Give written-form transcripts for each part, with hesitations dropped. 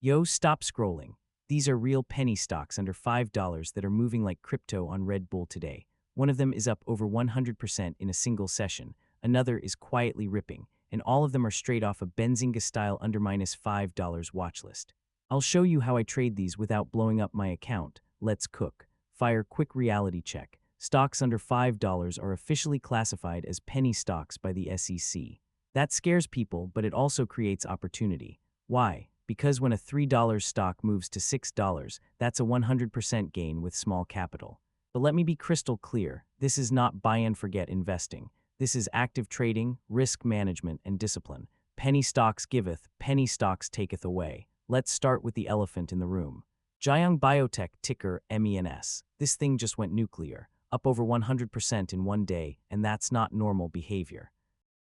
Yo, stop scrolling. These are real penny stocks under $5 that are moving like crypto on Red Bull today. One of them is up over 100% in a single session, another is quietly ripping, and all of them are straight off a Benzinga style under -$5 watch list. I'll show you how I trade these without blowing up my account. Let's cook. Fire quick reality check. Stocks under $5 are officially classified as penny stocks by the SEC. That scares people, but it also creates opportunity. Why? Because when a $3 stock moves to $6, that's a 100% gain with small capital. But let me be crystal clear, this is not buy and forget investing. This is active trading, risk management, and discipline. Penny stocks giveth, penny stocks taketh away. Let's start with the elephant in the room. Jiang Biotech, ticker MENS. This thing just went nuclear, up over 100% in one day, and that's not normal behavior.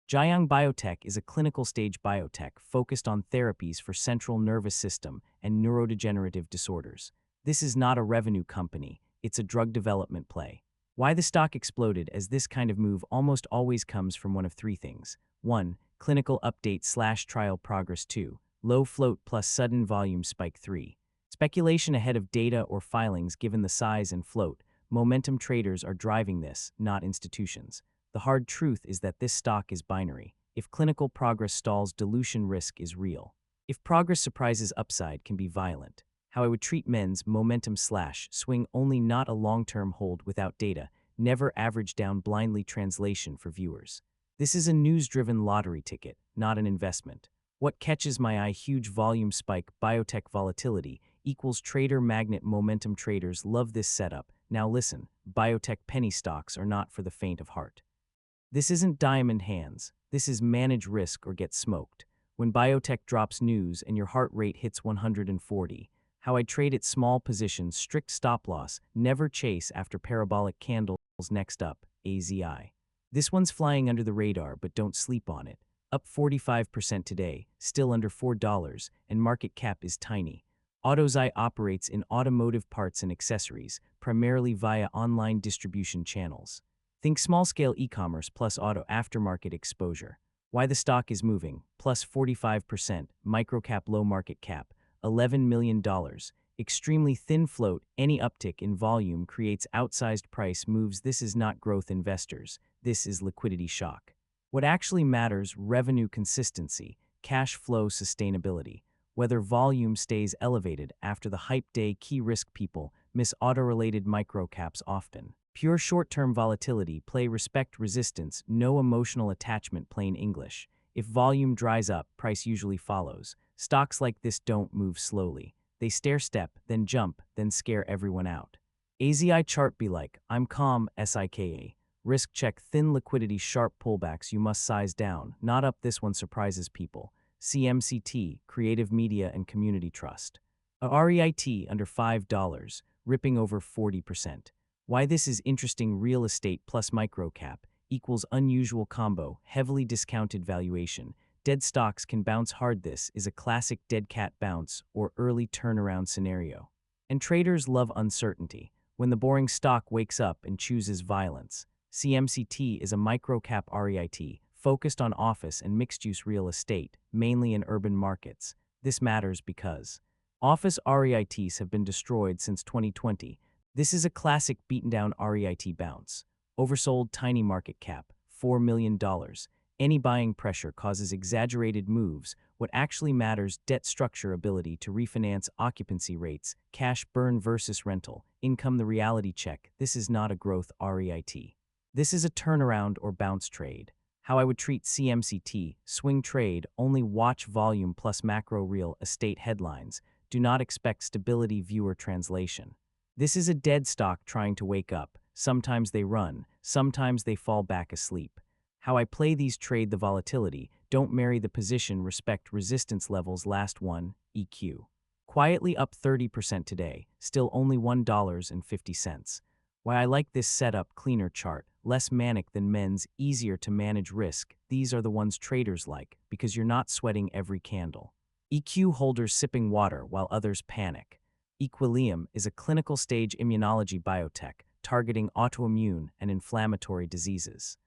Jiang Biotech is a clinical stage biotech focused on therapies for central nervous system and neurodegenerative disorders. This is not a revenue company, it's a drug development play. Why the stock exploded as this kind of move almost always comes from one of three things. 1. Clinical update/trial progress. 2. Low float plus sudden volume spike. 3. Speculation ahead of data or filings. Given the size and float, momentum traders are driving this, not institutions. The hard truth is that this stock is binary. If clinical progress stalls, dilution risk is real. If progress surprises, upside can be violent. How I would treat men's momentum/swing only, not a long-term hold without data, never average down blindly. Translation for viewers. This is a news-driven lottery ticket, not an investment. What catches my eye? Huge volume spike, biotech volatility, equals trader magnet. Momentum traders love this setup. Now listen, biotech penny stocks are not for the faint of heart. This isn't diamond hands. This is manage risk or get smoked. When biotech drops news and your heart rate hits 140, how I trade it: small positions, strict stop loss, never chase after parabolic candles. Next up, AZI. This one's flying under the radar, but don't sleep on it. Up 45% today, still under $4, and market cap is tiny. AutoZai operates in automotive parts and accessories, primarily via online distribution channels. Think small-scale e-commerce plus auto aftermarket exposure. Why the stock is moving, plus 45%, microcap, low market cap, $11 million, extremely thin float. Any uptick in volume creates outsized price moves. This is not growth investors, this is liquidity shock. What actually matters: revenue consistency, cash flow sustainability. Whether volume stays elevated after the hype day. Key risk: people miss auto-related microcaps often. Pure short-term volatility play: respect resistance, no emotional attachment. Plain English. If volume dries up, price usually follows. Stocks like this don't move slowly. They stair-step, then jump, then scare everyone out. AZI chart be like, I'm calm, SIKA. Risk check: thin liquidity, sharp pullbacks, you must size down, not up. This one surprises people. CMCT, Creative Media and Community Trust. REIT under $5, ripping over 40%. Why this is interesting: real estate plus microcap equals unusual combo, heavily discounted valuation. Dead stocks can bounce hard. This is a classic dead cat bounce or early turnaround scenario. And traders love uncertainty. When the boring stock wakes up and chooses violence. CMCT is a microcap REIT focused on office and mixed-use real estate, mainly in urban markets. This matters because office REITs have been destroyed since 2020. This is a classic beaten-down REIT bounce. Oversold, tiny market cap, $4 million. Any buying pressure causes exaggerated moves. What actually matters: debt structure, ability to refinance, occupancy rates, cash burn versus rental income. The reality check: this is not a growth REIT. This is a turnaround or bounce trade. How I would treat CMCT: swing trade, only watch volume plus macro. Real estate headlines, do not expect stability. Viewer translation. This is a dead stock trying to wake up. Sometimes they run, sometimes they fall back asleep. How I play these: trade the volatility, don't marry the position, respect resistance levels. Last one, EQ. Quietly up 30% today, still only $1.50. Why I like this setup: cleaner chart, less manic than men's, easier to manage risk. These are the ones traders like, because you're not sweating every candle. EQ holders sipping water while others panic. Equilium is a clinical stage immunology biotech targeting autoimmune and inflammatory diseases.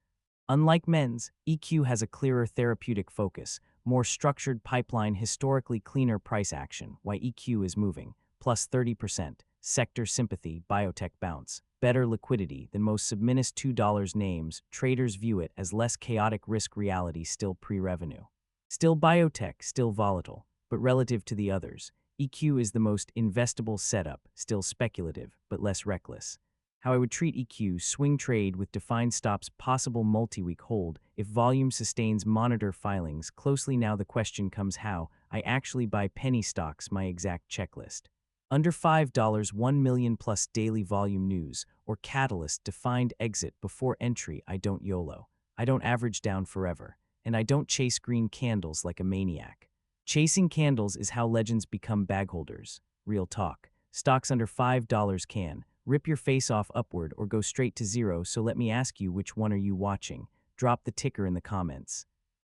Unlike men's, EQ has a clearer therapeutic focus, more structured pipeline, historically cleaner price action, why EQ is moving, plus 30%, sector sympathy, biotech bounce, better liquidity than most subminus $2 names, traders view it as less chaotic risk reality still pre-revenue. Still biotech, still volatile, but relative to the others, EQ is the most investable setup, still speculative, but less reckless. How I would treat EQ: swing trade with defined stops, possible multi-week hold. If volume sustains, monitor filings closely. Now the question comes how I actually buy penny stocks, my exact checklist. Under $5, 1 million plus daily volume news, or catalyst, defined exit before entry. I don't YOLO. I don't average down forever. And I don't chase green candles like a maniac. Chasing candles is how legends become bagholders. Real talk. Stocks under $5 can rip your face off upward or go straight to zero, so let me ask you, which one are you watching? Drop the ticker in the comments.